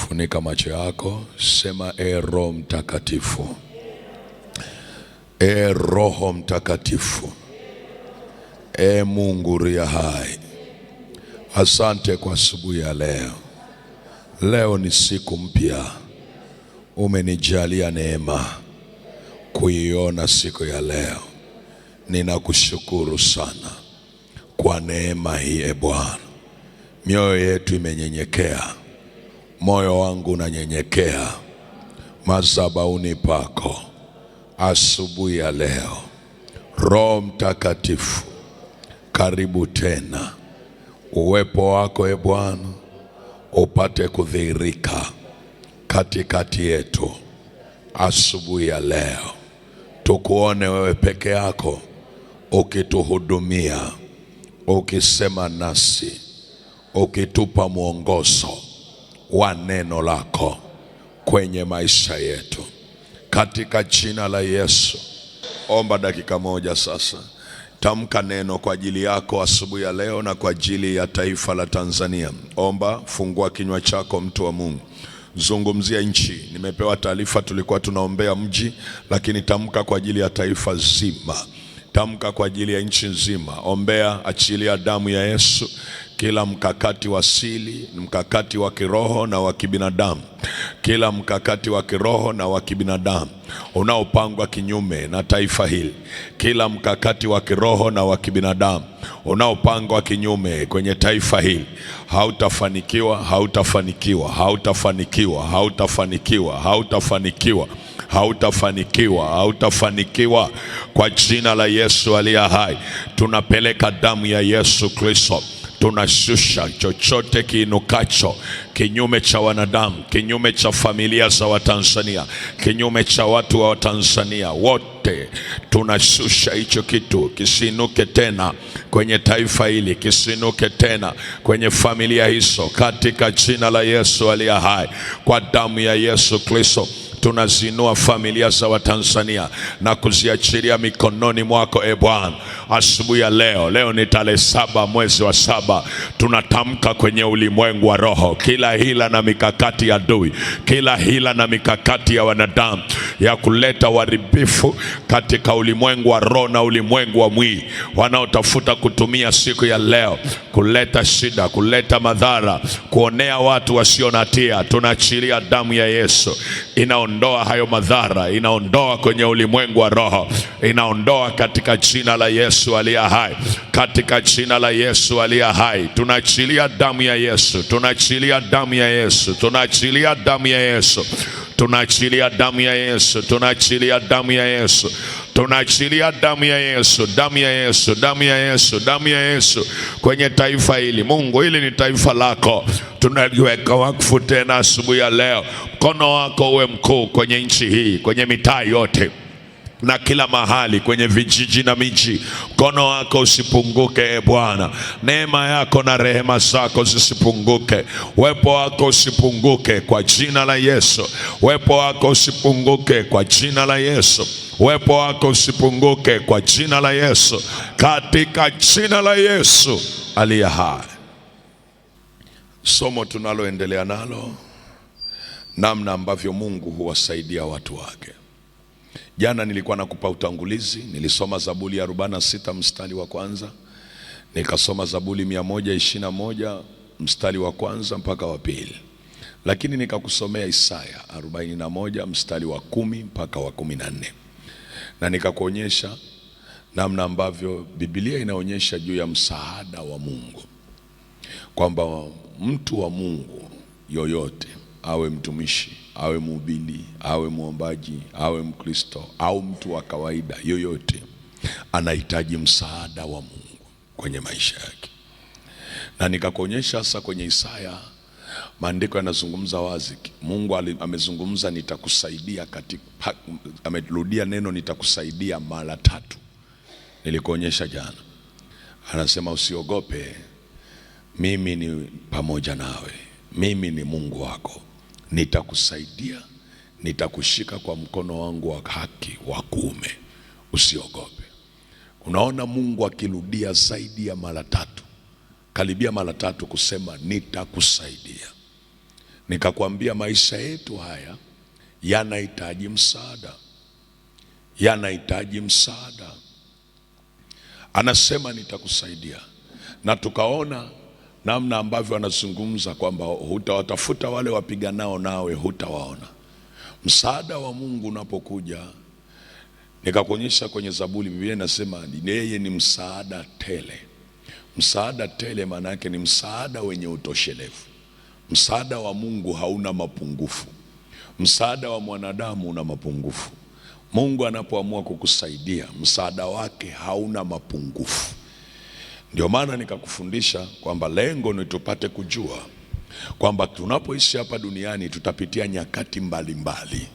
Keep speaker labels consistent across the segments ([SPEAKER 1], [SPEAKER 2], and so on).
[SPEAKER 1] Funika macho yako, sema Roho Mtakatifu, Roho Mtakatifu, Mungu ria hai, asante kwa asubuhi ya leo. Leo ni siku mpya, umenijalia neema kuiona siku ya leo. Ninakushukuru sana kwa neema hii Bwana. Mioyo yetu imenyenyekea, moyo wangu unanyenyekea madhabahuni pako asubuhi ya leo. Roho Mtakatifu, karibu tena. Uwepo wako Bwana upate kudhihirika katikati yetu asubuhi ya leo. Tukuone wewe peke yako ukituhudumia, ukisema nasi, ukitupa mwongozo wa neno lako kwenye maisha yetu, katika jina la Yesu. Omba dakika moja sasa, tamka neno kwa ajili yako asubuhi ya leo na kwa ajili ya taifa la Tanzania. Omba, fungua kinywa chako, mtu wa Mungu. Zungumzia nchi. Nimepewa taarifa tulikuwa tunaombea mji, lakini tamka kwa ajili ya taifa zima. Tamka kwa ajili ya nchi nzima. Ombea, achilia damu ya Yesu kila mkakati wa asili, mkakati wa kiroho na wa kibinadamu, kila mkakati wa kiroho na wa kibinadamu unaopangwa kinyume na taifa hili, kila mkakati wa kiroho na wa kibinadamu unaopangwa kinyume kwenye taifa hili, hautafanikiwa, hautafanikiwa, hautafanikiwa, hautafanikiwa, hautafanikiwa, hautafanikiwa, hautafanikiwa kwa jina la Yesu aliye hai. Tunapeleka damu ya Yesu Kristo. Tunashusha chochote kiinukacho kinyume cha wanadamu, kinyume cha familia za Watanzania, kinyume cha watu wa Tanzania wote. Tunashusha hicho kitu kisinuke tena kwenye taifa hili, kisinuke tena kwenye familia hizo, katika jina la Yesu aliye hai. Kwa damu ya Yesu Kristo tunazinua familia za Watanzania na kuziachilia mikononi mwako Bwana asubuhi ya leo. Leo ni tarehe 7 mwezi wa 7. Tunatamka kwenye ulimwengu wa roho, kila hila na mikakati ya adui, kila hila na mikakati ya wanadamu ya kuleta uharibifu katika ulimwengu wa roho na ulimwengu wa mwili, wanaotafuta kutumia siku ya leo kuleta shida, kuleta madhara, kuonea watu wasio na hatia, tunaachilia damu ya Yesu. Inaondoa hayo madhara, inaondoa kwenye ulimwengu wa roho, inaondoa katika jina la Yesu aliye hai, katika jina la Yesu aliye hai. Tunaachilia damu ya Yesu, tunaachilia damu ya Yesu, tunaachilia damu ya Yesu, tunaachilia damu ya Yesu, tunaachilia damu ya Yesu, tunaachilia damu ya Yesu, damu ya Yesu, damu ya Yesu, damu ya Yesu kwenye taifa hili. Mungu, hili ni taifa lako, tunaliweka wakfu tena asubuhi ya leo. Mkono wako uwe mkuu kwenye nchi hii, kwenye mitaa yote na kila mahali, kwenye vijiji na miji. Mkono wako usipunguke Bwana, neema yako na rehema zako zisipunguke, uwepo wako usipunguke kwa jina la Yesu, uwepo wako usipunguke kwa jina la Yesu, uwepo wako usipunguke kwa jina la Yesu, katika jina la Yesu aliye hai. Somo tunaloendelea nalo, namna ambavyo Mungu huwasaidia watu wake. Jana nilikuwa nakupa utangulizi, nilisoma Zaburi ya 46 mstari wa kwanza, nikasoma Zaburi 121 mstari wa kwanza mpaka wa pili, lakini nikakusomea Isaya 41 mstari wa 10 mpaka wa 14, na nikakuonyesha namna ambavyo Biblia inaonyesha juu ya msaada wa Mungu, kwamba mtu wa Mungu yoyote, awe mtumishi, awe mhubiri, awe muombaji, awe Mkristo au mtu wa kawaida yoyote, anahitaji msaada wa Mungu kwenye maisha yake. Na nikakuonyesha sasa kwenye Isaya, maandiko yanazungumza wazi. Mungu amezungumza nitakusaidia katika, amerudia neno nitakusaidia mara 3. Nilikuonyesha jana. Anasema usiogope, mimi ni pamoja nawe, mimi ni Mungu wako, nitakusaidia, nitakushika kwa mkono wangu wa haki wa kuume, usiogope. Unaona Mungu akirudia zaidi ya mara 3, karibia mara 3 kusema nitakusaidia. Nikakwambia maisha yetu haya yanahitaji msaada, yanahitaji msaada. Anasema nitakusaidia, na tukaona namna ambavyo anazungumza kwamba hutawatafuta wale wapiganao nawe hutawaona. Msaada wa Mungu unapokuja, nikakuonyesha kwenye Zaburi, Biblia inasema yeye ni msaada tele. Msaada tele maana yake ni msaada wenye utoshelevu. Msaada wa Mungu hauna mapungufu. Msaada wa mwanadamu una mapungufu. Mungu anapoamua kukusaidia, msaada wake hauna mapungufu. Ndio maana nikakufundisha kwamba lengo ni tupate kujua kwamba tunapoishi hapa duniani tutapitia nyakati mbalimbali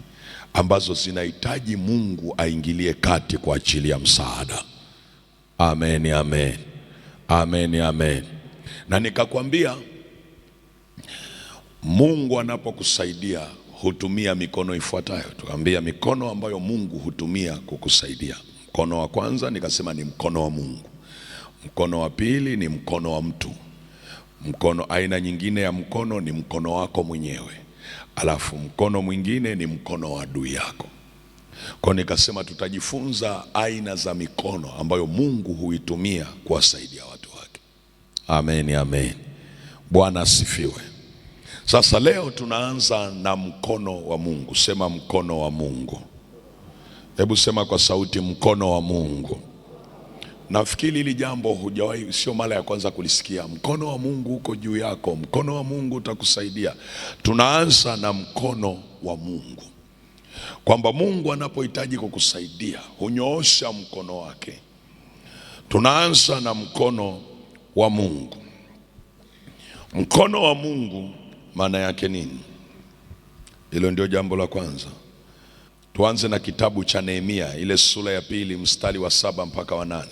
[SPEAKER 1] ambazo zinahitaji Mungu aingilie kati kwa ajili ya msaada. Amen, amen. Amen, amen. Na nikakwambia Mungu anapokusaidia hutumia mikono ifuatayo. Tukaambia mikono ambayo Mungu hutumia kukusaidia. Mkono wa kwanza nikasema ni mkono wa Mungu. Mkono wa pili ni mkono wa mtu. Mkono, aina nyingine ya mkono ni mkono wako mwenyewe. Alafu mkono mwingine ni mkono wa adui yako. Kwa nikasema tutajifunza aina za mikono ambayo Mungu huitumia kuwasaidia watu wake. Amen, amen. Bwana asifiwe. Sasa leo tunaanza na mkono wa Mungu. Sema mkono wa Mungu. Hebu sema kwa sauti, mkono wa Mungu. Nafikiri hili jambo hujawahi, sio mara ya kwanza kulisikia. Mkono wa Mungu uko juu yako, mkono wa Mungu utakusaidia. Tunaanza na mkono wa Mungu, kwamba Mungu anapohitaji kukusaidia hunyoosha mkono wake. Tunaanza na mkono wa Mungu. Mkono wa Mungu maana yake nini? Hilo ndio jambo la kwanza. Tuanze na kitabu cha Nehemia, ile sura ya 2 mstari wa 7 mpaka wa 8.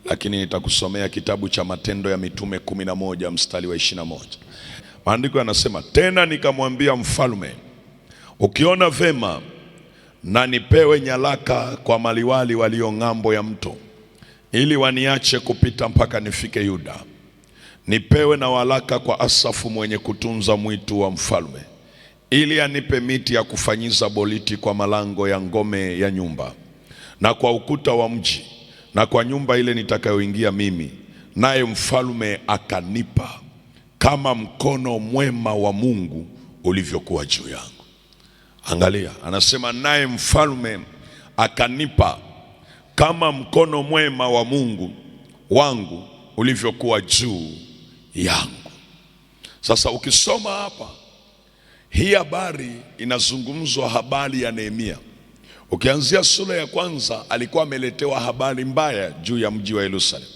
[SPEAKER 1] Lakini nitakusomea kitabu cha Matendo ya Mitume 11 mstari wa 21. Maandiko yanasema, tena nikamwambia mfalme, ukiona vema na nipewe nyaraka kwa maliwali walio ng'ambo ya mto, ili waniache kupita mpaka nifike Yuda. Nipewe na waraka kwa Asafu mwenye kutunza mwitu wa mfalme, ili anipe miti ya kufanyiza boliti kwa malango ya ngome ya nyumba, na kwa ukuta wa mji, na kwa nyumba ile nitakayoingia mimi. Naye mfalme akanipa kama mkono mwema wa Mungu ulivyokuwa juu yangu. Angalia, anasema naye mfalme akanipa kama mkono mwema wa Mungu wangu ulivyokuwa juu yangu. Sasa ukisoma hapa, hii habari inazungumzwa habari ya Nehemia. Ukianzia sura ya kwanza, alikuwa ameletewa habari mbaya juu ya mji wa Yerusalemu,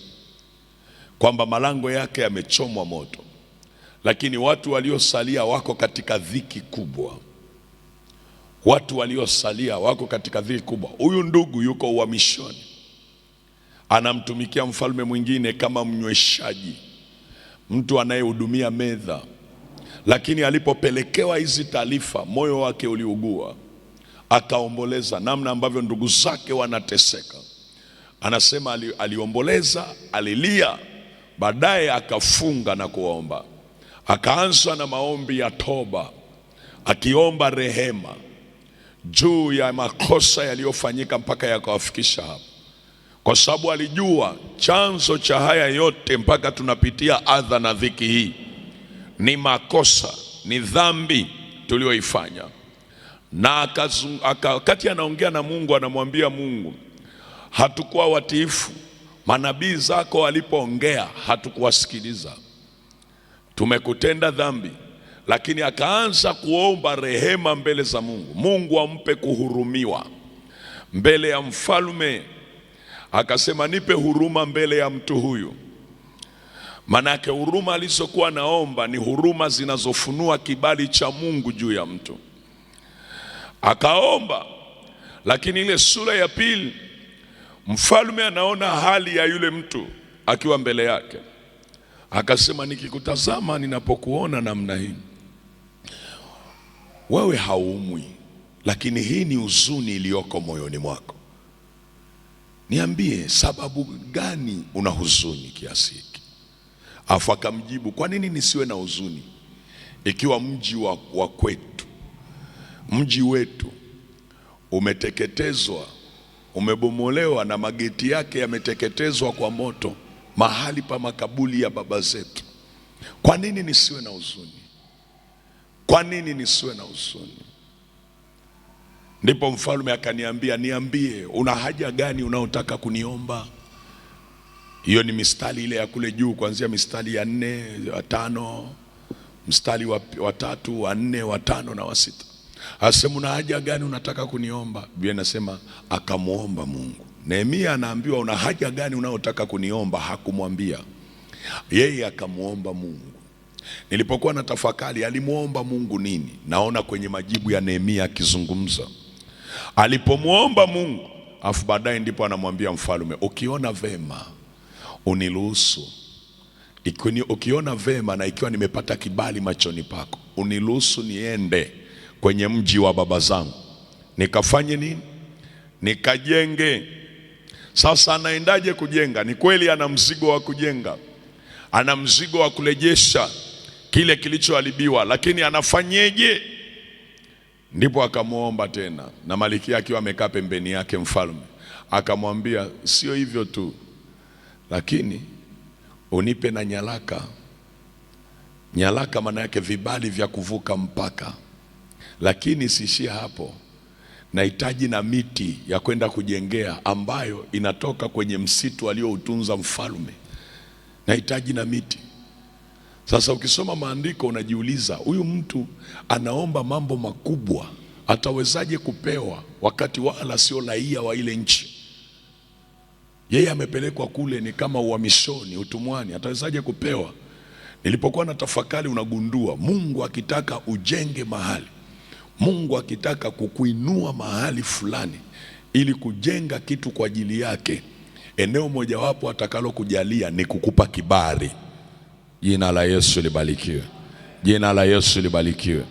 [SPEAKER 1] kwamba malango yake yamechomwa moto, lakini watu waliosalia wako katika dhiki kubwa. Watu waliosalia wako katika dhiki kubwa. Huyu ndugu yuko uhamishoni, anamtumikia mfalme mwingine kama mnyweshaji, mtu anayehudumia meza. Lakini alipopelekewa hizi taarifa, moyo wake uliugua, akaomboleza namna ambavyo ndugu zake wanateseka. Anasema aliomboleza, alilia, baadaye akafunga na kuomba. Akaanza na maombi ya toba, akiomba rehema juu ya makosa yaliyofanyika mpaka yakawafikisha hapa, kwa sababu alijua chanzo cha haya yote mpaka tunapitia adha na dhiki hii ni makosa, ni dhambi tulioifanya. Na wakati anaongea na Mungu, anamwambia Mungu, hatukuwa watiifu. Manabii zako walipoongea hatukuwasikiliza, tumekutenda dhambi. Lakini akaanza kuomba rehema mbele za Mungu. Mungu ampe kuhurumiwa mbele ya mfalme. Akasema, nipe huruma mbele ya mtu huyu. Manake huruma alizokuwa naomba ni huruma zinazofunua kibali cha Mungu juu ya mtu. Akaomba, lakini ile sura ya 2 mfalme anaona hali ya yule mtu akiwa mbele yake. Akasema, nikikutazama ninapokuona namna hii, wewe haumwi, lakini hii ni huzuni iliyoko moyoni mwako. Niambie, sababu gani una huzuni kiasi hiki? Afu akamjibu, kwa nini nisiwe na huzuni? ikiwa mji wa kwetu, mji wetu umeteketezwa, umebomolewa na mageti yake yameteketezwa kwa moto, mahali pa makaburi ya baba zetu, kwa nini nisiwe na huzuni? Kwa nini nisiwe na huzuni? Ndipo mfalme akaniambia, niambie, una haja gani unaotaka kuniomba? Hiyo ni mistari ile ya kule juu, kuanzia mistari ya 4, ya 5, mstari wa 3, wa 4, wa 5 na wa 6. Asema, una haja gani unataka kuniomba? Biblia inasema akamuomba Mungu. Nehemia anaambiwa una haja gani unaotaka kuniomba, hakumwambia yeye, akamuomba Mungu. Nilipokuwa na tafakari alimuomba Mungu nini, naona kwenye majibu ya Nehemia akizungumza alipomuomba Mungu, afu baadaye ndipo anamwambia mfalme, ukiona vema uniruhusu, ukiona vema na ikiwa nimepata kibali machoni pako, uniruhusu niende kwenye mji wa baba zangu nikafanye nini? Nikajenge. Sasa anaendaje kujenga? Ni kweli ana mzigo wa kujenga, ana mzigo wa kurejesha kile kilichoharibiwa, lakini anafanyeje? Ndipo akamuomba tena, na Malkia akiwa amekaa pembeni yake mfalme akamwambia, sio hivyo tu, lakini unipe na nyaraka. Nyaraka maana yake vibali vya kuvuka mpaka. Lakini siishia hapo, nahitaji na miti ya kwenda kujengea ambayo inatoka kwenye msitu alioutunza mfalme. Nahitaji na miti. Sasa ukisoma maandiko unajiuliza, huyu mtu anaomba mambo makubwa, atawezaje kupewa wakati wala sio raia wa ile nchi? Yeye amepelekwa kule ni kama uhamishoni, utumwani, atawezaje kupewa? Nilipokuwa na tafakari, unagundua Mungu akitaka ujenge mahali, Mungu akitaka kukuinua mahali fulani ili kujenga kitu kwa ajili yake, eneo mojawapo atakalo kujalia ni kukupa kibali. Jina la Yesu libarikiwe. Jina la Yesu libarikiwe.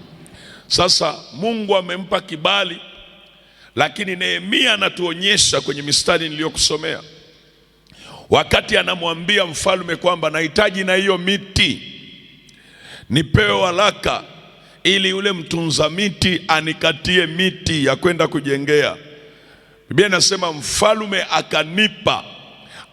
[SPEAKER 1] Sasa Mungu amempa kibali, lakini Nehemia anatuonyesha kwenye mistari niliyokusomea, wakati anamwambia mfalme kwamba nahitaji na hiyo miti, nipewe waraka ili yule mtunza miti anikatie miti ya kwenda kujengea. Biblia inasema mfalme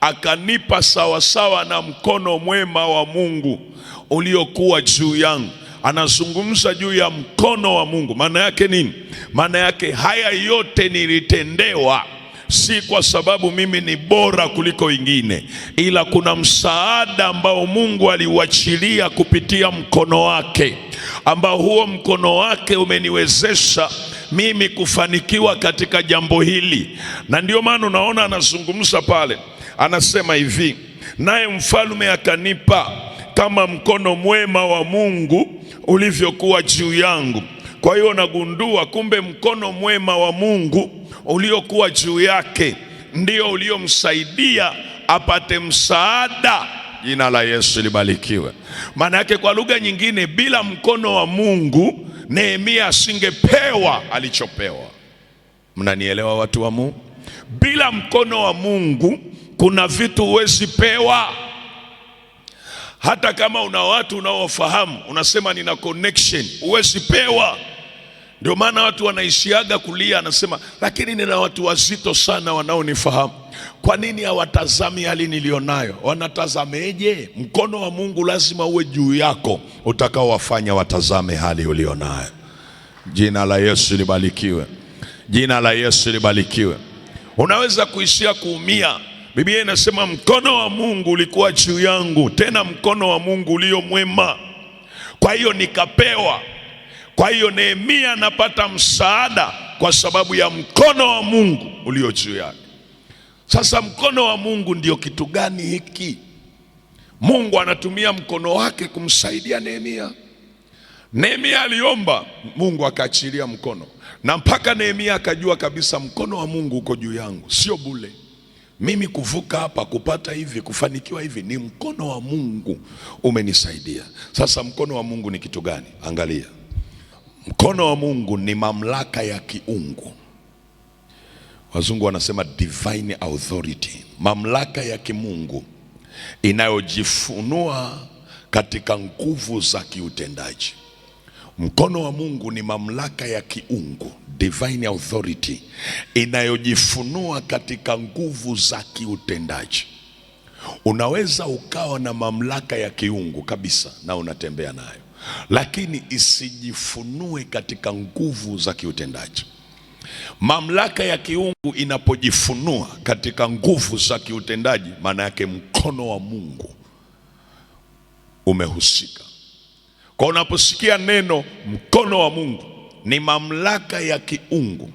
[SPEAKER 1] akanipa sawasawa na mkono mwema wa Mungu uliokuwa juu yangu. Anazungumza juu ya mkono wa Mungu. Maana yake nini? Maana yake haya yote nilitendewa si kwa sababu mimi ni bora kuliko wengine, ila kuna msaada ambao Mungu aliuachilia kupitia mkono wake, ambao huo mkono wake umeniwezesha mimi kufanikiwa katika jambo hili. Na ndio maana unaona anazungumza pale, anasema hivi, naye mfalme akanipa kama mkono mwema wa Mungu ulivyokuwa juu yangu. Kwa hiyo nagundua kumbe mkono mwema wa Mungu uliokuwa juu yake ndio uliomsaidia apate msaada. Jina la Yesu libarikiwe. Maana yake kwa lugha nyingine, bila mkono wa Mungu Nehemia asingepewa alichopewa. Mnanielewa watu wa Mungu? Bila mkono wa Mungu kuna vitu huwezi pewa. Hata kama una watu unaofahamu, unasema nina connection, huwezi pewa. Ndio maana watu wanaishiaga kulia, anasema lakini nina watu wazito sana wanaonifahamu. Kwa nini hawatazami hali nilionayo? Wanatazameje? Mkono wa Mungu lazima uwe juu yako utakao wafanya watazame hali ulionayo. Jina la Yesu libarikiwe. Jina la Yesu libarikiwe. Unaweza kuishia kuumia. Biblia inasema mkono wa Mungu ulikuwa juu yangu, tena mkono wa Mungu ulio mwema. Kwa hiyo nikapewa. Kwa hiyo Nehemia anapata msaada kwa sababu ya mkono wa Mungu ulio juu yake. Sasa mkono wa Mungu ndio kitu gani hiki? Mungu anatumia mkono wake kumsaidia Nehemia. Nehemia aliomba, Mungu akaachilia mkono, na mpaka Nehemia akajua kabisa mkono wa Mungu uko juu yangu, sio bure. Mimi kuvuka hapa, kupata hivi, kufanikiwa hivi, ni mkono wa Mungu umenisaidia. Sasa mkono wa Mungu ni kitu gani? Angalia. Mkono wa Mungu ni mamlaka ya kiungu. Wazungu wanasema divine authority. Mamlaka ya kimungu inayojifunua katika nguvu za kiutendaji. Mkono wa Mungu ni mamlaka ya kiungu, divine authority, inayojifunua katika nguvu za kiutendaji. Unaweza ukawa na mamlaka ya kiungu kabisa na unatembea nayo, lakini isijifunue katika nguvu za kiutendaji. Mamlaka ya kiungu inapojifunua katika nguvu za kiutendaji, maana yake mkono wa Mungu umehusika. Kwa unaposikia neno mkono wa Mungu, ni mamlaka ya kiungu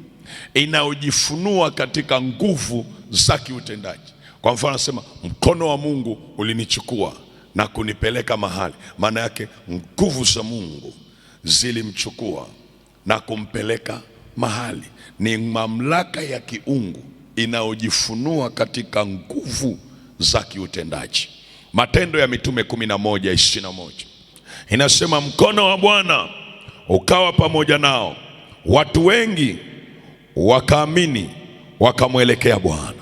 [SPEAKER 1] inayojifunua katika nguvu za kiutendaji. Kwa mfano anasema mkono wa Mungu ulinichukua na kunipeleka mahali, maana yake nguvu za Mungu zilimchukua na kumpeleka mahali. Ni mamlaka ya kiungu inayojifunua katika nguvu za kiutendaji. Matendo ya Mitume 11:21 inasema mkono wa Bwana ukawa pamoja nao, watu wengi wakaamini wakamwelekea Bwana.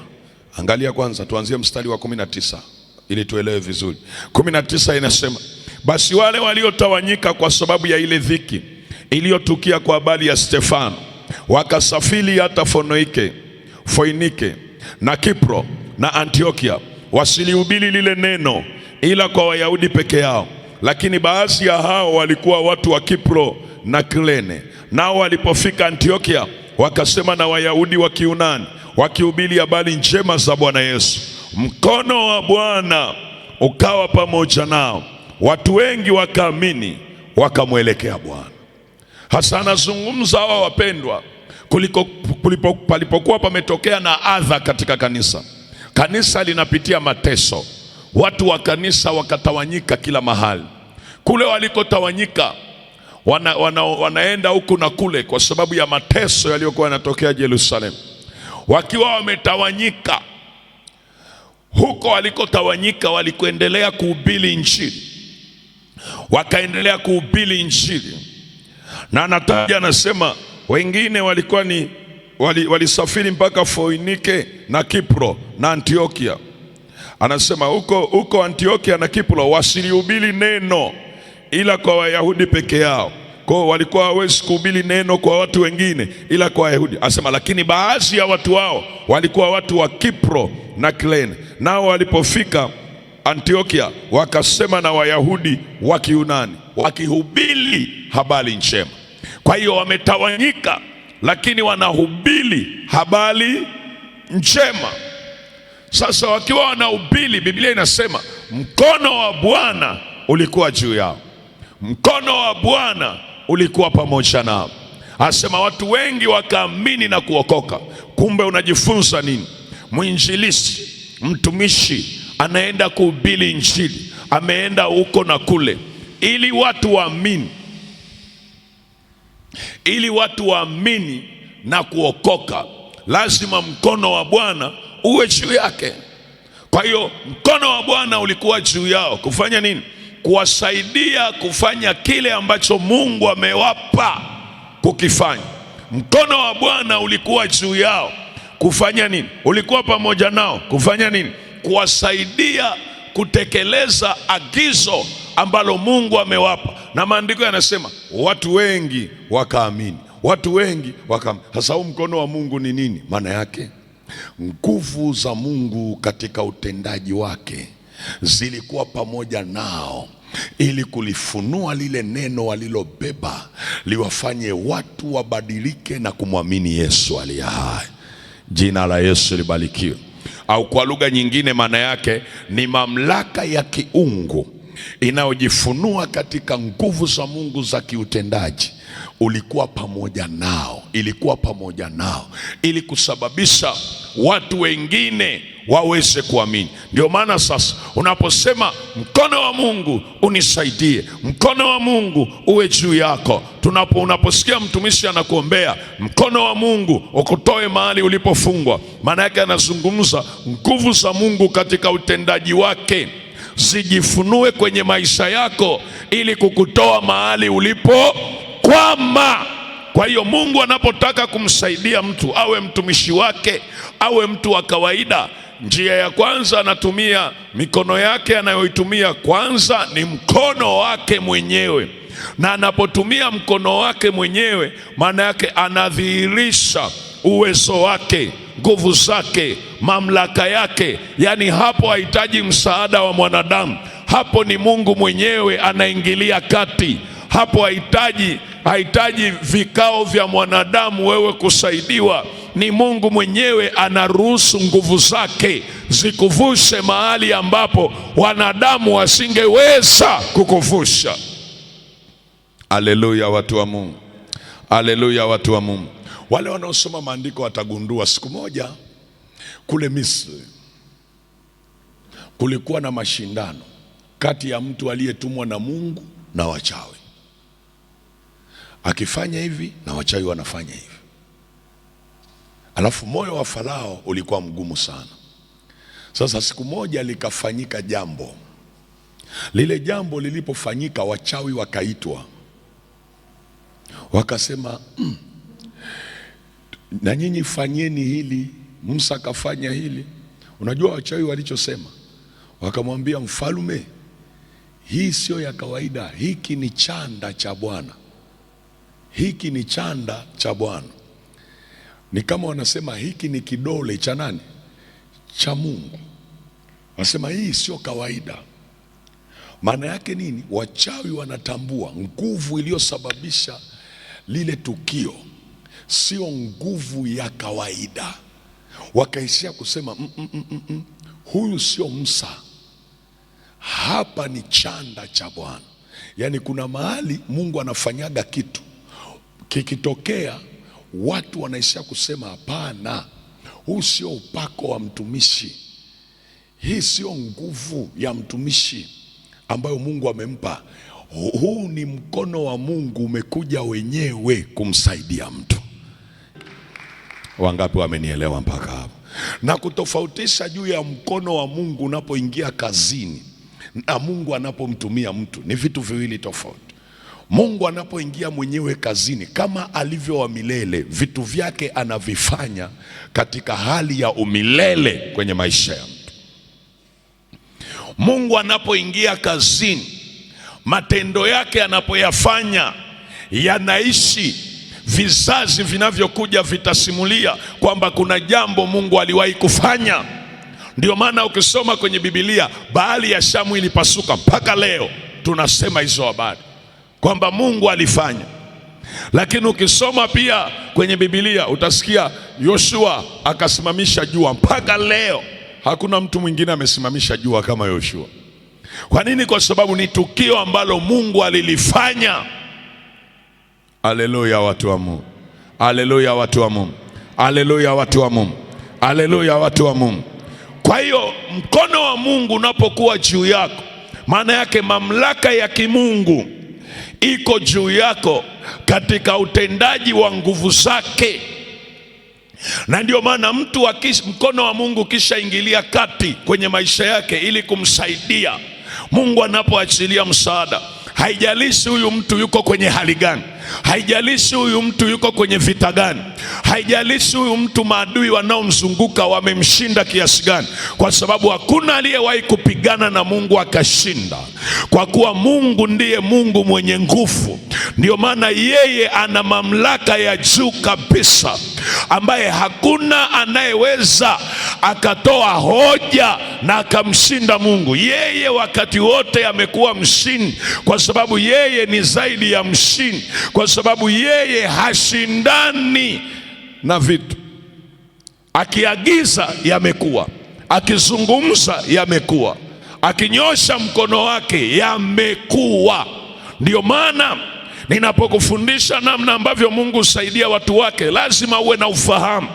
[SPEAKER 1] Angalia kwanza, tuanzie mstari wa 19 ili tuelewe vizuri. 19 inasema basi wale waliotawanyika kwa sababu ya ile dhiki iliyotukia kwa habari ya Stefano wakasafiri hata Foinike na Kipro na Antiokia, wasilihubiri lile neno ila kwa Wayahudi peke yao. Lakini baadhi ya hao walikuwa watu wa Kipro na Kirene, nao walipofika Antiokia wakasema na Wayahudi wa Kiunani, wakihubiri habari njema za Bwana Yesu. Mkono wa Bwana ukawa pamoja nao, watu wengi wakaamini wakamwelekea Bwana. Hasa anazungumza hawa wapendwa, palipokuwa pametokea na adha katika kanisa. Kanisa linapitia mateso, watu wa kanisa wakatawanyika kila mahali. Kule walikotawanyika wanaenda huku na kule kwa sababu ya mateso yaliyokuwa yanatokea Yerusalemu. Wakiwa wametawanyika huko walikotawanyika, walikuendelea kuhubiri Injili, wakaendelea kuhubiri Injili. Na anataja, anasema wengine walikuwa walisafiri mpaka Foinike na Kipro na Antiokia. Anasema huko Antiokia na Kipro wasilihubiri neno ila kwa Wayahudi peke yao. Kwa walikuwa hawezi kuhubiri neno kwa watu wengine ila kwa Wayahudi. Anasema lakini baadhi ya watu wao walikuwa watu wa Kipro na Kirene, nao walipofika Antiokia wakasema na Wayahudi wa Kiunani, wakihubiri habari njema. Kwa hiyo wametawanyika, lakini wanahubiri habari njema. Sasa wakiwa wanahubiri, Biblia inasema mkono wa Bwana ulikuwa juu yao, mkono wa Bwana ulikuwa pamoja nao. Asema watu wengi wakaamini na kuokoka. Kumbe unajifunza nini? Mwinjilisti, mtumishi anaenda kuhubiri Injili, ameenda huko na kule ili watu waamini, ili watu waamini na kuokoka, lazima mkono wa Bwana uwe juu yake. Kwa hiyo mkono wa Bwana ulikuwa juu yao kufanya nini? Kuwasaidia kufanya kile ambacho Mungu amewapa kukifanya. Mkono wa Bwana ulikuwa juu yao kufanya nini? Ulikuwa pamoja nao kufanya nini? Kuwasaidia kutekeleza agizo ambalo Mungu amewapa. Na maandiko yanasema watu wengi wakaamini, watu wengi wakaamini. Sasa huu mkono wa Mungu ni nini? Maana yake nguvu za Mungu katika utendaji wake zilikuwa pamoja nao ili kulifunua lile neno walilobeba, liwafanye watu wabadilike na kumwamini Yesu aliye hai. Jina la Yesu libarikiwe. Au kwa lugha nyingine, maana yake ni mamlaka ya kiungu inayojifunua katika nguvu za Mungu za kiutendaji. Ulikuwa pamoja nao, ilikuwa pamoja nao ili kusababisha watu wengine waweze kuamini. Ndio maana sasa unaposema mkono wa Mungu unisaidie, mkono wa Mungu uwe juu yako, unaposikia mtumishi anakuombea mkono wa Mungu ukutoe mahali ulipofungwa, maana yake anazungumza nguvu za Mungu katika utendaji wake zijifunue kwenye maisha yako ili kukutoa mahali ulipokwama. Kwa hiyo Mungu anapotaka kumsaidia mtu, awe mtumishi wake, awe mtu wa kawaida, njia ya kwanza anatumia mikono yake. Anayoitumia kwanza ni mkono wake mwenyewe, na anapotumia mkono wake mwenyewe, maana yake anadhihirisha uwezo wake, nguvu zake, mamlaka yake. Yaani hapo hahitaji msaada wa mwanadamu, hapo ni Mungu mwenyewe anaingilia kati. Hapo hahitaji vikao vya mwanadamu wewe kusaidiwa, ni Mungu mwenyewe anaruhusu nguvu zake zikuvushe mahali ambapo wanadamu wasingeweza kukuvusha. Haleluya watu wa Mungu, haleluya watu wa Mungu. Wale wanaosoma maandiko watagundua siku moja kule Misri kulikuwa na mashindano kati ya mtu aliyetumwa na Mungu na wachawi. Akifanya hivi na wachawi wanafanya hivi. Alafu moyo wa Farao ulikuwa mgumu sana. Sasa siku moja likafanyika jambo. Lile jambo lilipofanyika, wachawi wakaitwa, wakasema na nyinyi fanyeni hili. Musa akafanya hili. Unajua wachawi walichosema? Wakamwambia mfalme, hii sio ya kawaida, hiki ni chanda cha Bwana. Hiki ni chanda cha Bwana. Ni kama wanasema hiki ni kidole cha nani? Cha Mungu. Wanasema hii sio kawaida. Maana yake nini? Wachawi wanatambua nguvu iliyosababisha lile tukio sio nguvu ya kawaida. Wakaishia kusema huyu sio Musa, hapa ni chanda cha Bwana. Yaani kuna mahali Mungu anafanyaga kitu, kikitokea watu wanaishia kusema hapana, huu sio upako wa mtumishi, hii sio nguvu ya mtumishi ambayo Mungu amempa. Huu ni mkono wa Mungu umekuja wenyewe kumsaidia mtu. Wangapi wamenielewa mpaka hapo? Na kutofautisha juu ya mkono wa Mungu unapoingia kazini na Mungu anapomtumia mtu ni vitu viwili tofauti. Mungu anapoingia mwenyewe kazini, kama alivyo wa milele, vitu vyake anavifanya katika hali ya umilele kwenye maisha ya mtu. Mungu anapoingia kazini, matendo yake anapoyafanya yanaishi. Vizazi vinavyokuja vitasimulia kwamba kuna jambo Mungu aliwahi kufanya. Ndio maana ukisoma kwenye Biblia, Baali ya Shamu ilipasuka, mpaka leo tunasema hizo habari kwamba Mungu alifanya. Lakini ukisoma pia kwenye Biblia utasikia Yoshua akasimamisha jua, mpaka leo hakuna mtu mwingine amesimamisha jua kama Yoshua. Kwa nini? Kwa sababu ni tukio ambalo Mungu alilifanya. Haleluya watu wa Mungu, haleluya watu wa Mungu, haleluya watu wa Mungu, haleluya watu wa Mungu. Kwa hiyo mkono wa Mungu unapokuwa juu yako, maana yake mamlaka ya kimungu iko juu yako katika utendaji wa nguvu zake. Na ndio maana mtu mkono wa Mungu kisha ingilia kati kwenye maisha yake ili kumsaidia. Mungu anapoachilia msaada, haijalishi huyu mtu yuko kwenye hali gani, haijalishi huyu mtu yuko kwenye vita gani, haijalishi huyu mtu maadui wanaomzunguka wamemshinda kiasi gani, kwa sababu hakuna aliyewahi kupigana na Mungu akashinda, kwa kuwa Mungu ndiye Mungu mwenye nguvu. Ndio maana yeye ana mamlaka ya juu kabisa, ambaye hakuna anayeweza akatoa hoja na akamshinda Mungu. Yeye wakati wote amekuwa mshindi, kwa sababu yeye ni zaidi ya mshindi, kwa sababu yeye hashindani na vitu. Akiagiza yamekuwa, akizungumza yamekuwa, akinyosha mkono wake yamekuwa. Ndio maana ninapokufundisha namna ambavyo Mungu husaidia watu wake, lazima uwe na ufahamu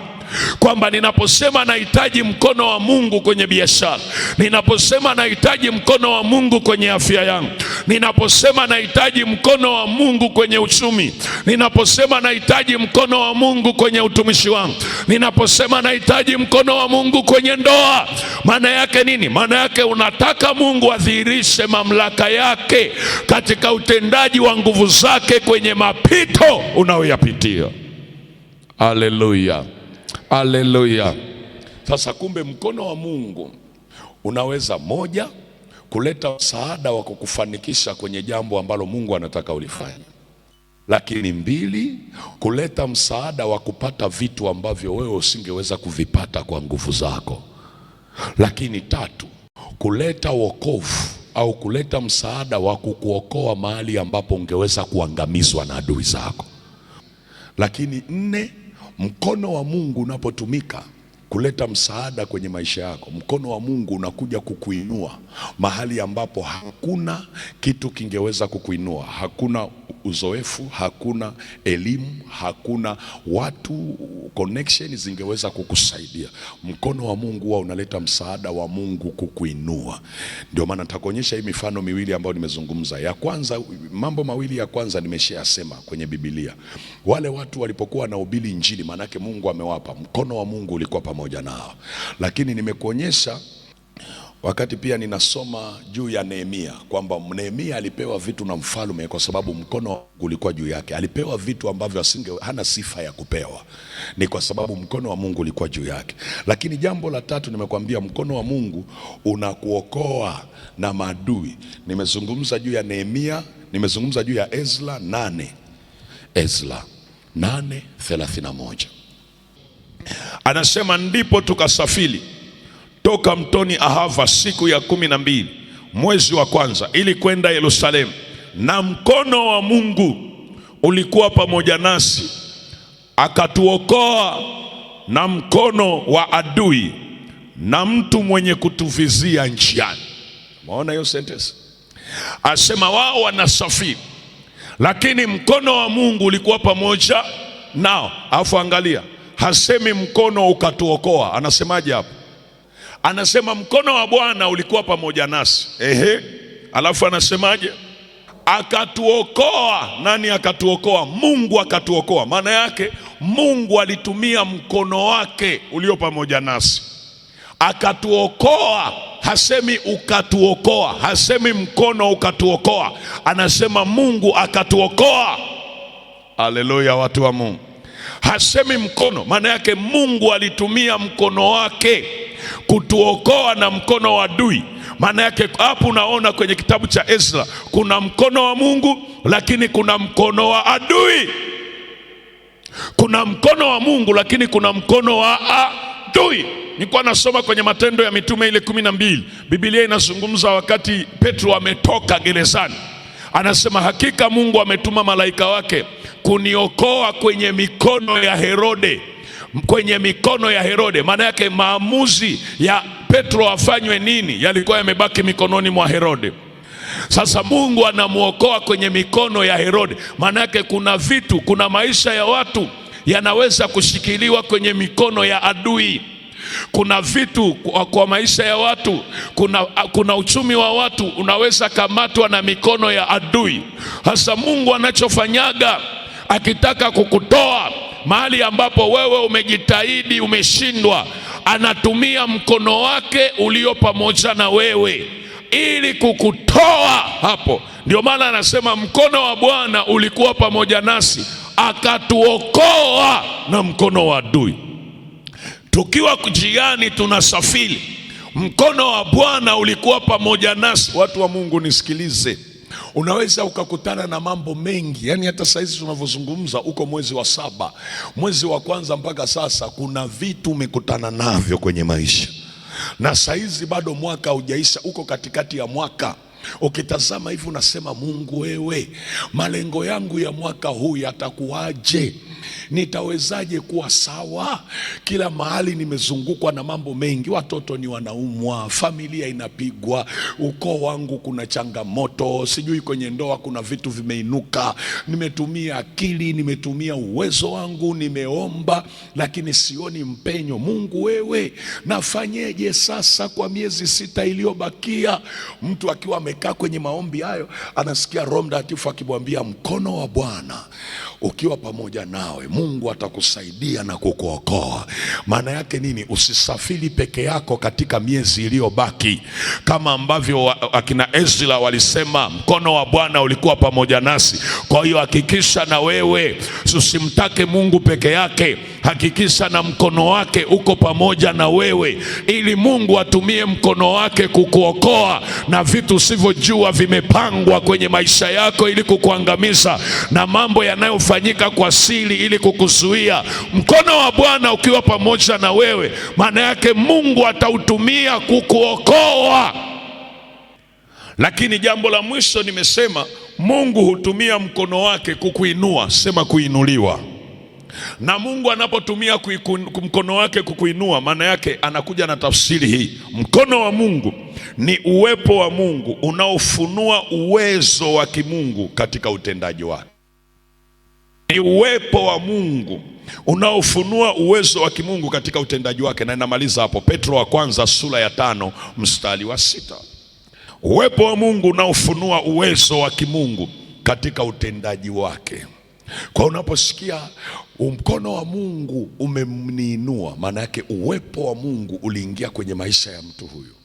[SPEAKER 1] kwamba ninaposema nahitaji mkono wa Mungu kwenye biashara, ninaposema nahitaji mkono wa Mungu kwenye afya yangu, ninaposema nahitaji mkono wa Mungu kwenye uchumi, ninaposema nahitaji mkono wa Mungu kwenye utumishi wangu, ninaposema nahitaji mkono wa Mungu kwenye ndoa, maana yake nini? Maana yake unataka Mungu adhihirishe mamlaka yake katika utendaji wa nguvu zake kwenye mapito unayoyapitia. Haleluya, haleluya. Sasa kumbe mkono wa Mungu unaweza, moja, kuleta msaada wa kukufanikisha kwenye jambo ambalo Mungu anataka ulifanye. Lakini 2, kuleta msaada wa kupata vitu ambavyo wewe usingeweza kuvipata kwa nguvu zako. Lakini 3, kuleta wokovu au kuleta msaada wa kukuokoa mahali ambapo ungeweza kuangamizwa na adui zako. Lakini 4, mkono wa Mungu unapotumika kuleta msaada kwenye maisha yako, mkono wa Mungu unakuja kukuinua mahali ambapo hakuna kitu kingeweza kukuinua. Hakuna uzoefu, hakuna elimu, hakuna watu, connection zingeweza kukusaidia. Mkono wa Mungu huwa unaleta msaada wa Mungu kukuinua. Ndio maana nitakuonyesha hii mifano miwili ambayo nimezungumza. Ya kwanza, mambo mawili ya kwanza nimeshayasema kwenye Biblia. Wale watu walipokuwa wanahubiri Injili, manake Mungu amewapa, mkono wa Mungu ulikuwa pamoja nao. Lakini nimekuonyesha wakati pia ninasoma juu ya Nehemia kwamba Nehemia alipewa vitu na mfalme kwa sababu mkono wa Mungu ulikuwa juu yake. Alipewa vitu ambavyo hana sifa ya kupewa, ni kwa sababu mkono wa Mungu ulikuwa juu yake. Lakini jambo la 3 nimekwambia, mkono wa Mungu unakuokoa na maadui. Nimezungumza juu ya Nehemia, nimezungumza juu ya Ezra 8. Ezra 8:31 anasema, ndipo tukasafiri toka mtoni Ahava siku ya 12 mwezi wa kwanza ili kwenda Yerusalemu, na mkono wa Mungu ulikuwa pamoja nasi, akatuokoa na mkono wa adui na mtu mwenye kutuvizia njiani. Umeona hiyo sentence? Asema wao wanasafiri, lakini mkono wa Mungu ulikuwa pamoja nao. Alafu angalia, hasemi mkono ukatuokoa. Anasemaje hapo? Anasema mkono wa Bwana ulikuwa pamoja nasi. Alafu anasemaje? Akatuokoa. Nani akatuokoa? Mungu akatuokoa. Maana yake Mungu alitumia mkono wake ulio pamoja nasi akatuokoa. Hasemi ukatuokoa, hasemi mkono ukatuokoa, anasema Mungu akatuokoa. Haleluya, watu wa Mungu. Hasemi mkono, maana yake Mungu alitumia mkono wake kutuokoa na mkono wa adui. Maana yake hapo unaona kwenye kitabu cha Ezra kuna mkono wa Mungu, lakini kuna mkono wa adui. Kuna mkono wa Mungu, lakini kuna mkono wa adui. Nilikuwa nasoma kwenye Matendo ya Mitume ile 12. Biblia inazungumza wakati Petro ametoka gerezani. Anasema hakika Mungu ametuma malaika wake kuniokoa kwenye mikono ya Herode. Kwenye mikono ya Herode. Maana yake maamuzi ya Petro afanywe nini yalikuwa yamebaki mikononi mwa Herode. Sasa Mungu anamuokoa kwenye mikono ya Herode. Maana yake kuna vitu, kuna maisha ya watu yanaweza kushikiliwa kwenye mikono ya adui. Kuna vitu kwa maisha ya watu, kuna uchumi wa watu unaweza kamatwa na mikono ya adui. Hasa Mungu anachofanyaga akitaka kukutoa mahali ambapo wewe umejitahidi umeshindwa, anatumia mkono wake ulio pamoja na wewe ili kukutoa hapo. Ndio maana anasema mkono wa Bwana ulikuwa pamoja nasi, akatuokoa na mkono wa adui. Tukiwa njiani tunasafiri, mkono wa Bwana ulikuwa pamoja nasi. Watu wa Mungu nisikilize, unaweza ukakutana na mambo mengi. Yani hata saizi tunavyozungumza uko mwezi wa 7, mwezi wa kwanza mpaka sasa, kuna vitu umekutana navyo kwenye maisha, na saizi bado mwaka haujaisha, uko katikati ya mwaka. Ukitazama hivi unasema, Mungu wewe, malengo yangu ya mwaka huu yatakuwaje? Nitawezaje kuwa sawa? Kila mahali nimezungukwa na mambo mengi. Watoto ni wanaumwa, familia inapigwa, ukoo wangu kuna changamoto, sijui kwenye ndoa kuna vitu vimeinuka. Nimetumia akili, nimetumia uwezo wangu, nimeomba lakini sioni mpenyo. Mungu wewe, nafanyeje sasa kwa miezi 6 iliyobakia? Mtu akiwa amekaa kwenye maombi hayo, anasikia Roho Mtakatifu akimwambia, mkono wa Bwana ukiwa pamoja nawe, Mungu atakusaidia na kukuokoa. Maana yake nini? Usisafiri peke yako katika miezi iliyobaki, kama ambavyo akina Ezra walisema mkono wa Bwana ulikuwa pamoja nasi. Kwa hiyo hakikisha na wewe usimtake Mungu peke yake, hakikisha na mkono wake uko pamoja na wewe, ili Mungu atumie mkono wake kukuokoa na vitu usivyojua vimepangwa kwenye maisha yako ili kukuangamiza, na mambo yanayofanyika kwa siri ili kukuzuia. Mkono wa Bwana ukiwa pamoja na wewe, maana yake Mungu atautumia kukuokoa. Lakini jambo la mwisho nimesema, Mungu hutumia mkono wake kukuinua. Sema kuinuliwa. Na Mungu anapotumia mkono wake kukuinua, maana yake anakuja na tafsiri hii. Mkono wa Mungu ni uwepo wa Mungu unaofunua uwezo wa kimungu katika utendaji wake. Ni uwepo wa Mungu unaofunua uwezo wa kimungu katika utendaji wake. Na inamaliza hapo, Petro wa kwanza sura ya 5 mstari wa 6. Uwepo wa Mungu unaofunua uwezo wa kimungu katika utendaji wake. Kwa unaposikia mkono wa Mungu umemniinua, maana yake uwepo wa Mungu uliingia kwenye maisha ya mtu huyu,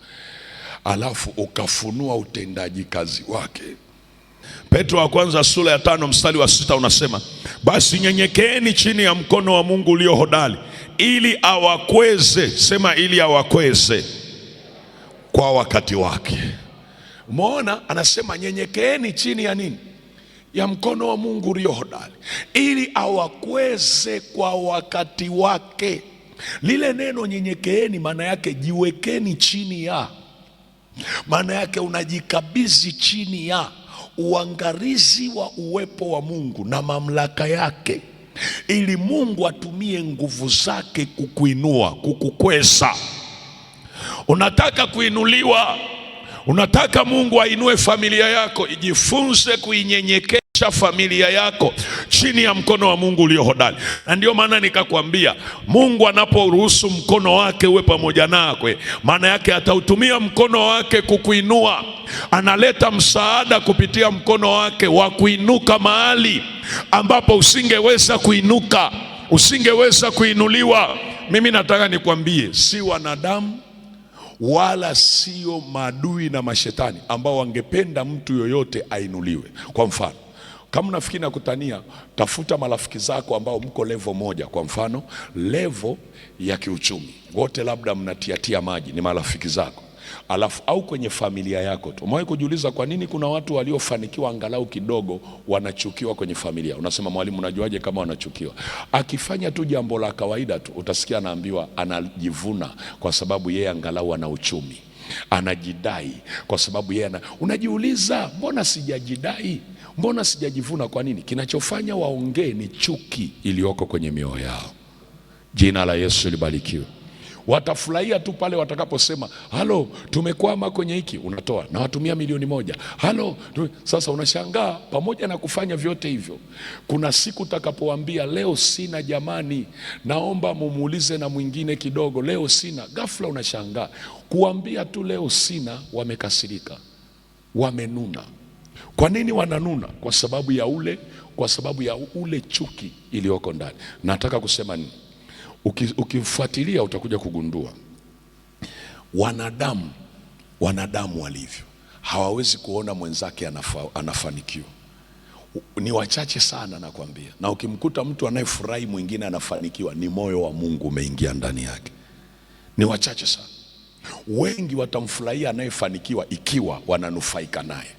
[SPEAKER 1] alafu ukafunua utendaji kazi wake. Petro wa kwanza sura ya 5 mstari wa 6 unasema, basi nyenyekeeni chini ya mkono wa Mungu ulio hodari, ili awakweze. Sema ili awakweze kwa wakati wake. Umeona, anasema nyenyekeeni chini ya nini? Ya mkono wa Mungu ulio hodari, ili awakweze kwa wakati wake. Lile neno nyenyekeeni, maana yake jiwekeni chini ya, maana yake unajikabidhi chini ya uangalizi wa uwepo wa Mungu na mamlaka yake, ili Mungu atumie nguvu zake kukuinua, kukukweza. Unataka kuinuliwa, unataka Mungu ainue familia yako, ijifunze kuinyenyekesha familia yako chini ya mkono wa Mungu ulio hodari. Na ndio maana nikakwambia, Mungu anaporuhusu mkono wake uwe pamoja nawe, maana yake atautumia mkono wake kukuinua. Analeta msaada kupitia mkono wake wa kuinuka mahali ambapo usingeweza kuinuka, usingeweza kuinuliwa. Mimi nataka nikwambie, si wanadamu wala sio maadui na mashetani ambao wangependa mtu yoyote ainuliwe. Kwa mfano, kama unafikiri na kutania, tafuta marafiki zako ambao mko level moja. Kwa mfano, level ya kiuchumi, wote labda mnatiatia maji, ni marafiki zako. Alafu au kwenye familia yako tu. Umewahi kujiuliza kwa nini kuna watu waliofanikiwa angalau kidogo wanachukiwa kwenye familia? Unasema, mwalimu, unajuaje kama wanachukiwa? Akifanya tu jambo la kawaida tu, utasikia anaambiwa anajivuna kwa sababu yeye angalau ana uchumi. Anajidai kwa sababu yeye unajiuliza, mbona sijajidai? Mbona sijajivuna? Kwa nini? Kinachofanya waongee ni chuki iliyoko kwenye mioyo yao. Jina la Yesu libarikiwe. Watafurahia tu pale watakaposema, halo, tumekwama kwenye hiki, unatoa na watumia milioni 1. Halo, sasa unashangaa, pamoja na kufanya vyote hivyo, kuna siku utakapoambia leo sina jamani, naomba mumuulize na mwingine kidogo, leo sina. Ghafla unashangaa kuambia tu leo sina, wamekasirika, wamenuna. Kwa nini wananuna? Kwa sababu ya ule chuki iliyoko ndani. Nataka kusema nini? Ukifuatilia utakuja kugundua wanadamu walivyo, hawawezi kuona mwenzake anafanikiwa. Ni wachache sana nakwambia. Na ukimkuta mtu anayefurahi mwingine anafanikiwa, ni moyo wa Mungu umeingia ndani yake. Ni wachache sana. Wengi watamfurahia anayefanikiwa ikiwa wananufaika naye,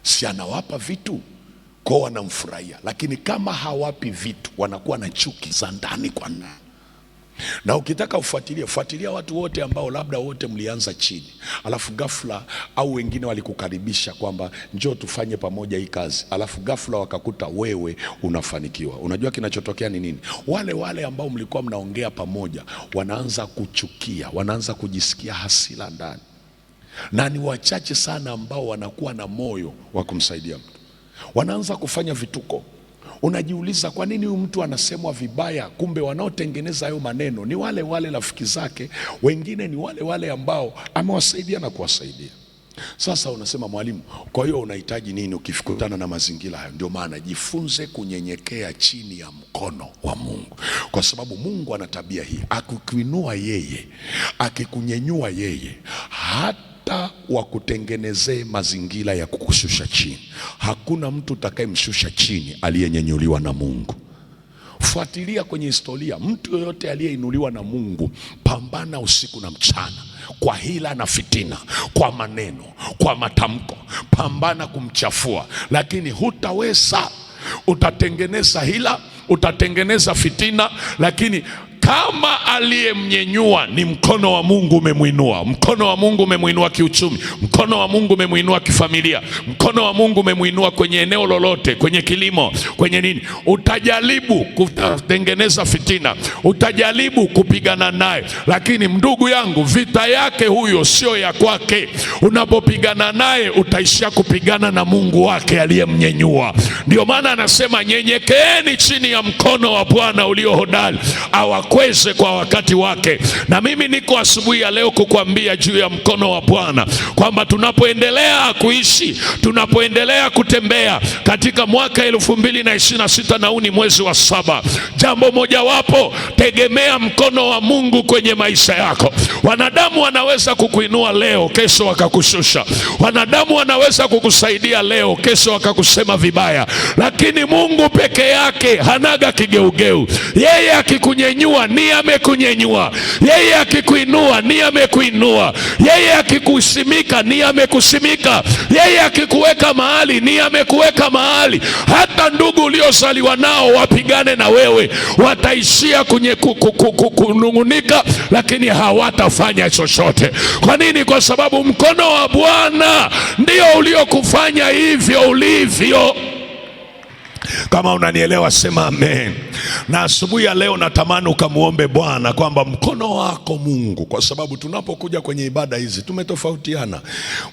[SPEAKER 1] si anawapa vitu kwa wanamfurahia. Lakini kama hawapi vitu, wanakuwa na chuki za ndani kwa ndani. Na ukitaka fuatilia watu wote ambao labda wote mlianza chini, alafu ghafla, au wengine walikukaribisha kwamba njoo tufanye pamoja hii kazi, alafu ghafla wakakuta wewe unafanikiwa. Unajua kinachotokea ni nini? Wale ambao mlikuwa mnaongea pamoja wanaanza kuchukia, wanaanza kujisikia hasira ndani. Na ni wachache sana ambao wanakuwa na moyo wa kumsaidia mtu. Wanaanza kufanya vituko. Unajiuliza kwa nini huyu mtu anasemwa vibaya? Kumbe wanaotengeneza hayo maneno ni wale rafiki zake, wengine ni wale ambao amewasaidia na kuwasaidia. Sasa unasema, mwalimu, kwa hiyo unahitaji nini ukikutana na mazingira hayo? Ndio maana jifunze kunyenyekea chini ya mkono wa Mungu, kwa sababu Mungu ana tabia hii. Akikuinua yeye, akikunyenyua yeye, hata wakutengenezee mazingira ya kukushusha chini. Hakuna mtu utakayemshusha chini aliyenyenyuliwa na Mungu. Fuatilia kwenye historia, mtu yoyote aliyeinuliwa na Mungu, pambana usiku na mchana kwa hila na fitina, kwa maneno, kwa matamko, pambana kumchafua, lakini hutaweza. Utatengeneza hila, utatengeneza fitina, lakini kama aliyemnyenyua ni mkono wa Mungu umemwinua. Mkono wa Mungu umemwinua kiuchumi, mkono wa Mungu umemwinua kifamilia, mkono wa Mungu umemwinua kwenye eneo lolote, kwenye kilimo, kwenye nini. Utajaribu kutengeneza fitina, utajaribu kupigana naye, lakini ndugu yangu, vita yake huyo sio ya kwake. Unapopigana naye utaishia kupigana na Mungu wake aliyemnyenyua. Ndio maana anasema nyenyekeeni chini ya mkono wa Bwana ulio hodari, awakweze kwa wakati wake. Na mimi niko asubuhi ya leo kukuambia juu ya mkono wa Bwana, kwamba tunapoendelea kuishi, tunapoendelea kutembea katika mwaka 2026 na huu ni mwezi wa 7, jambo mojawapo, tegemea mkono wa Mungu kwenye maisha yako. Wanadamu wanaweza kukuinua leo, kesho wakakushusha. Wanadamu wanaweza kukusaidia leo, kesho wakakusema vibaya, lakini Mungu peke yake hanaga kigeugeu. Yeye akikunyenyua ni amekunyanyua, yeye akikuinua ni amekuinua, yeye akikusimika ni amekusimika, yeye akikuweka mahali ni amekuweka mahali. Hata ndugu uliozaliwa nao wapigane na wewe, wataishia kunungunika, lakini hawatafanya chochote. Kwa nini? Kwa sababu mkono wa Bwana ndio uliokufanya hivyo ulivyo. Kama unanielewa sema amen. Na asubuhi ya leo natamani ukamuombe Bwana kwamba mkono wako Mungu, kwa sababu tunapokuja kwenye ibada hizi tumetofautiana.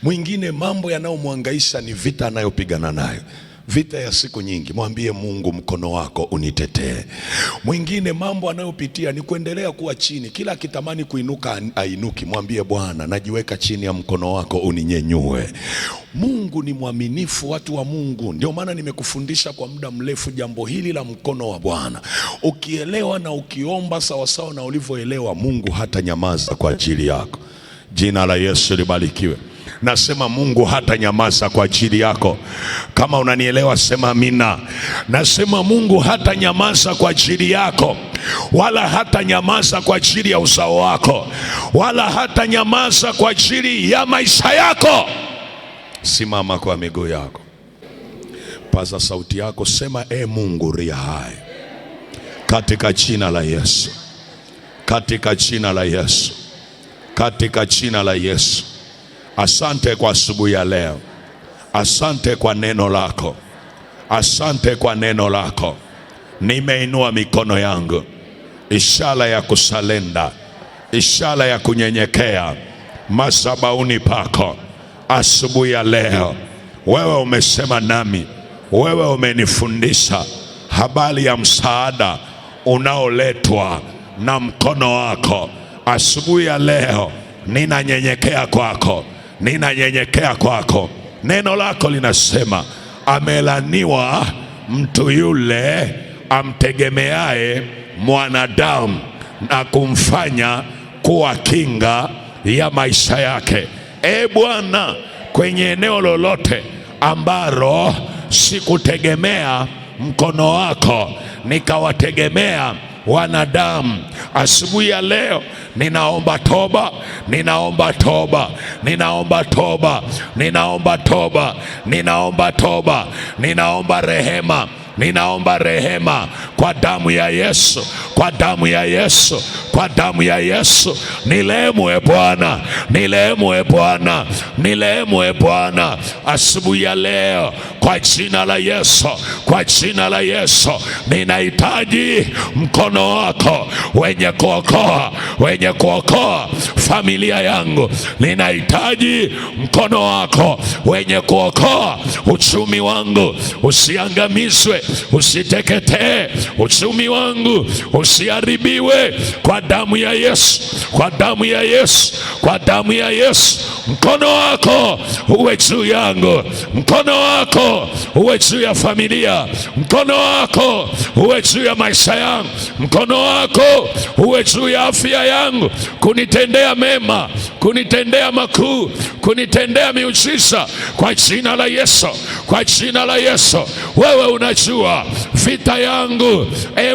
[SPEAKER 1] Mwingine mambo yanayomhangaisha ni vita anayopigana nayo, vita ya siku nyingi. Mwambie Mungu, mkono wako unitetee. Mwingine mambo anayopitia ni kuendelea kuwa chini, kila akitamani kuinuka ainuki. Mwambie Bwana, najiweka chini ya mkono wako uninyenyue. Mungu ni mwaminifu, watu wa Mungu. Ndio maana nimekufundisha kwa muda mrefu jambo hili la mkono wa Bwana. Ukielewa na ukiomba sawasawa na ulivyoelewa, Mungu hata nyamaza kwa ajili yako. Jina la Yesu libarikiwe. Nasema Mungu hata nyamaza kwa ajili yako. Kama unanielewa sema amina. Nasema Mungu hata nyamaza kwa ajili yako, wala hata nyamaza kwa ajili ya uzao wako, wala hata nyamaza kwa ajili ya maisha yako. Simama kwa miguu yako, paza sauti yako, sema Mungu ria hai, katika jina la Yesu, katika jina la Yesu, katika jina la Yesu. Asante kwa asubuhi ya leo, asante kwa neno lako, asante kwa neno lako. Nimeinua mikono yangu, ishara ya kusalenda, ishara ya kunyenyekea madhabahuni pako. Asubuhi ya leo wewe umesema nami, wewe umenifundisha habari ya msaada unaoletwa na mkono wako. Asubuhi ya leo ninanyenyekea kwako, ninanyenyekea kwako. Neno lako linasema amelaniwa mtu yule amtegemeaye mwanadamu na kumfanya kuwa kinga ya maisha yake. Bwana, kwenye eneo lolote ambalo sikutegemea mkono wako, nikawategemea wanadamu, asubuhi ya leo ninaomba toba, ninaomba toba, ninaomba toba, ninaomba toba, ninaomba toba, ninaomba rehema, ninaomba rehema kwa damu ya Yesu, kwa damu ya Yesu, kwa damu ya Yesu. Nilehemu Bwana, nilehemu Bwana, nilehemu Bwana asubuhi ya leo kwa jina la Yesu, kwa jina la Yesu. Ninahitaji mkono wako wenye kuokoa, wenye kuokoa familia yangu. Ninahitaji mkono wako wenye kuokoa uchumi wangu, usiangamizwe, usiteketee, uchumi wangu usiharibiwe, kwa damu ya Yesu, kwa damu ya Yesu, kwa damu ya Yesu. Mkono wako uwe juu yangu, mkono wako uwe juu ya familia, mkono wako uwe juu ya maisha yangu, mkono wako uwe juu ya afya yangu, kunitendea mema, kunitendea makuu, kunitendea miujiza kwa jina la Yesu, kwa jina la Yesu. Wewe unajua vita yangu,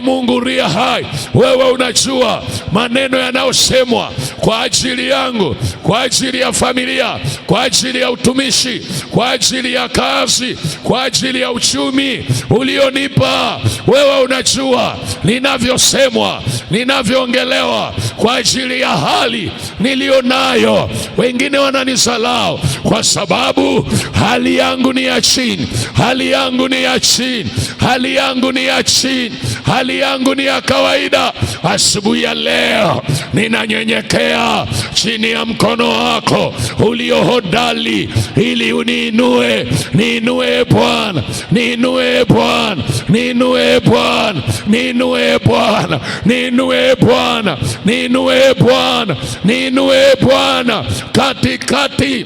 [SPEAKER 1] Mungu ria hai. Wewe unajua maneno yanayosemwa kwa ajili yangu, kwa ajili ya familia, kwa ajili ya utumishi, kwa ajili ya kazi, kwa ajili ya uchumi ulionipa. Wewe unajua ninavyosemwa, ninavyoongelewa kwa ajili ya hali nilionayo. Wengine wananisalau kwa sababu hali yangu ni ya chini, hali yangu ni ya chini, hali yangu ni ya chini, hali yangu ni ya kawaida. Asubuhi ya leo ninanyenyekea chini ya mkono wako ulio hodari ili uniinue. Niinue Bwana, niinue Bwana, niinue Bwana, niinue Bwana, niinue Bwana, niinue Bwana, niinue Bwana katikati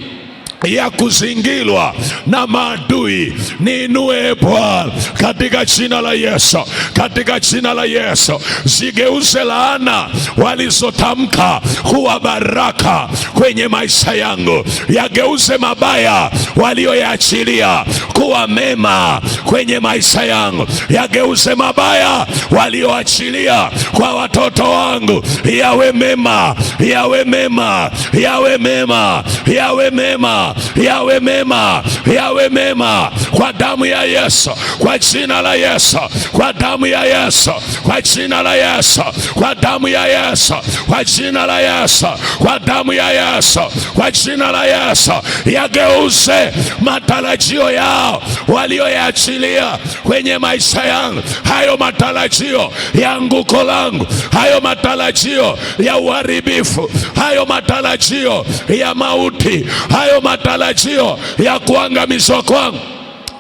[SPEAKER 1] ya kuzingirwa na maadui. Niinue Bwana katika jina la Yesu, katika jina la Yesu. Zigeuze laana walizotamka kuwa baraka kwenye maisha yangu, yageuze mabaya walioyaachilia kuwa mema kwenye maisha yangu, yageuze mabaya walioachilia kwa watoto wangu yawe mema, yawe mema, yawe mema, yawe mema, yawe mema, yawe mema kwa damu ya Yesu, kwa jina la Yesu, kwa damu ya Yesu, kwa jina la Yesu, kwa damu ya Yesu, kwa jina la Yesu, kwa damu ya Yesu, kwa jina la Yesu. Yageuze matarajio yao walioyaachilia kwenye maisha yangu, hayo matarajio ya anguko langu, hayo matarajio ya uharibifu, hayo matarajio ya mauti, hayo matarajio ya kuangamizwa kwangu,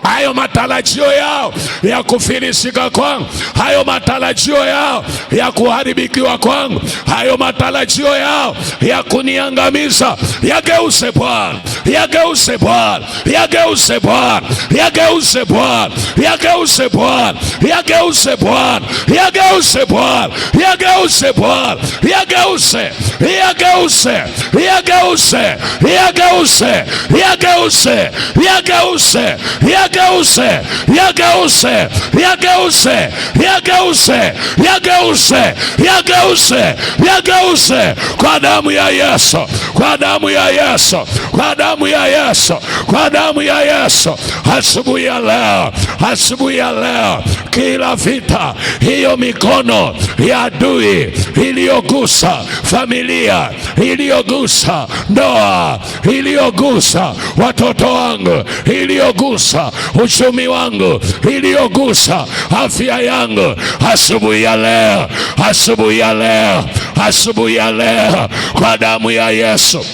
[SPEAKER 1] hayo matarajio yao ya kufilisika kwangu, hayo matarajio yao ya kuharibikiwa kwangu, hayo matarajio yao ya kuniangamiza, yageuze Bwana, yageuze Bwana, yageuze Bwana, yageuze Bwana, yageuze Bwana, yageuze Bwana, yageuze Bwana, yageuze Bwana, yageuze, yageuze, yageuze, yageuze, yageuze, yageuze, yageuze, yageuze, yageuze, yageuze, yageuze, yageuze, yageuze kwa damu ya Yesu, kwa damu ya Yesu, kwa damu ya Yesu, kwa damu ya Yesu. Asubuhi ya leo, asubuhi ya leo, kila vita hiyo, mikono ya adui iliyogusa familia, iliyogusa ndoa, iliyogusa watoto wangu, iliyogusa uchumi wangu, iliyogusa afya yangu, asubuhi ya leo, asubuhi ya leo, asubuhi ya leo, kwa damu ya Yesu,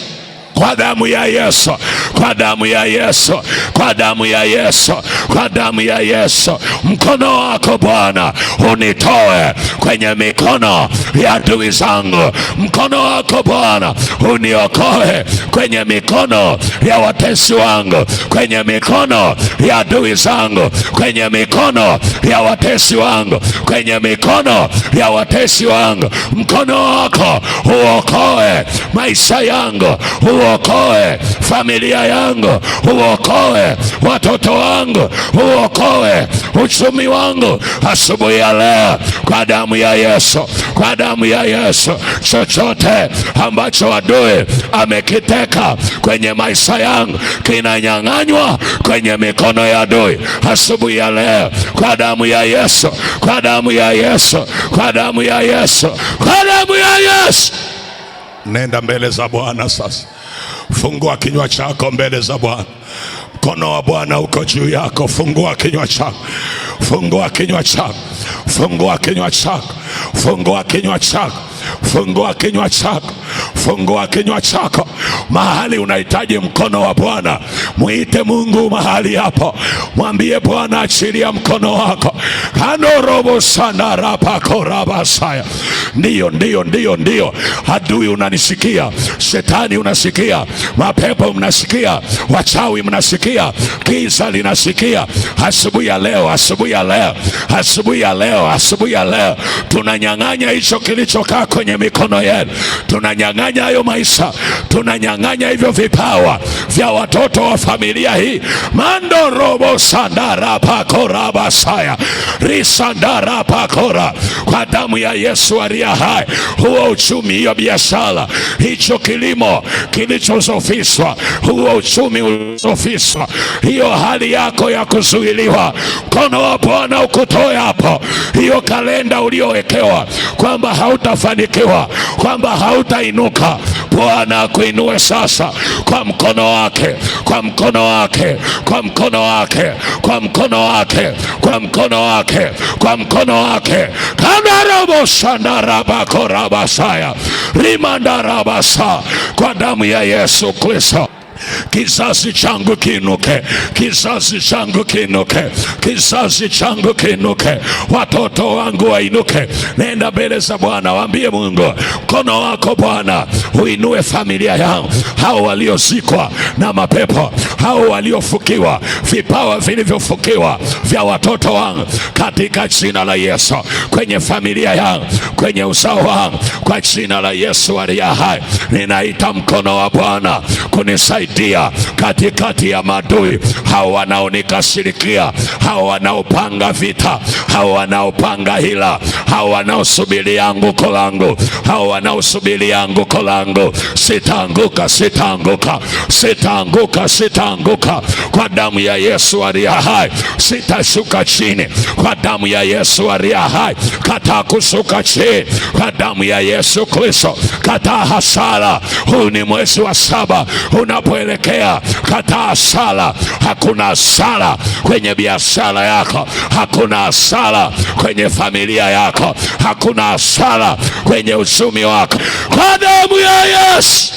[SPEAKER 1] kwa damu ya Yesu, kwa damu ya Yesu, kwa damu ya Yesu, kwa damu ya Yesu. Mkono wako Bwana unitoe kwenye mikono ya adui zangu. Mkono wako Bwana uniokoe kwenye mikono ya watesi wangu, kwenye mikono ya adui zangu, kwenye mikono ya watesi wangu, kwenye mikono ya watesi wangu. Mkono wako uokoe maisha yangu, uokoe familia yangu, uokoe watoto wangu, uokoe uchumi wangu asubuhi ya leo, kwa damu ya Yesu, kwa damu ya Yesu. Chochote ambacho adui amekiteka kwenye maisha yangu kinanyang'anywa kwenye mikono ya adui asubuhi ya leo, kwa damu ya Yesu, kwa damu ya Yesu, kwa damu ya Yesu, kwa damu ya Yesu. Nenda mbele za Bwana sasa. Fungua kinywa chako mbele za Bwana. Mkono wa Bwana uko juu yako. Fungua kinywa chako, fungua kinywa chako, fungua kinywa chako, fungua kinywa chako, fungua kinywa chako, fungua kinywa chako. Mahali unahitaji mkono wa Bwana, muite Mungu mahali hapo. Mwambie Bwana, achilia mkono wako. Kanorobo sana rapako rabasaya. Ndiyo, ndiyo, ndiyo, ndiyo. Adui unanisikia, shetani unasikia, mapepo mnasikia, wachawi mnasikia, giza linasikia. Asubuhi ya leo, asubuhi ya leo, asubuhi ya leo, asubuhi ya leo, tunanyang'anya hicho kilichokaa kwenye mikono yenu. Tunanyang'anya tunanyang'anya hayo maisha, tunanyang'anya hivyo vipawa vya watoto wa familia hii. Mando robo sandara pakora basaya risandara pakora, kwa damu ya Yesu aliye hai. Huo uchumi, hiyo biashara, hicho kilimo kilichozofishwa, huo uchumi ulizofishwa, hiyo hali yako ya kuzuiliwa, mkono wa Bwana ukutoe hapo. Hiyo kalenda uliowekewa kwamba hautafanikiwa, kwamba hautainuka, Bwana akuinue sasa kwa mkono wake, kwa mkono wake, kwa mkono wake, kwa mkono wake, kwa mkono wake, kwa mkono wake. Kandarabo shandaraba korabasaya rimandarabasa, kwa damu ya Yesu Kristo. Kizazi changu kiinuke, kizazi changu kiinuke, kizazi changu kiinuke, watoto wangu wainuke. Nenda mbele za Bwana, waambie Mungu, mkono wako Bwana uinue familia yangu, hao waliozikwa na mapepo, hao waliofukiwa, vipawa vilivyofukiwa vya watoto wangu, katika jina la Yesu, kwenye familia yangu, kwenye uzao wangu, kwa jina la Yesu aliye hai. Ninaita mkono wa Bwana kunisaidia katikati ya madui, hao wanaonikasirikia, hao wanaopanga vita, hao wanaopanga hila, hao wanaosubiria anguko langu, hao wanaosubiria anguko langu. Sitaanguka, sitaanguka, sitaanguka, sitaanguka, kwa damu ya Yesu aliye hai. Sitashuka chini, kwa damu ya Yesu aliye hai. Kataa kushuka chini, kwa damu ya Yesu Kristo. Kataa hasara. Huu ni mwezi wa 7 unapoelekea. Kataa hasara. Hakuna hasara kwenye biashara yako, hakuna hasara kwenye familia yako, hakuna hasara kwenye uchumi wako, kwa damu ya Yesu.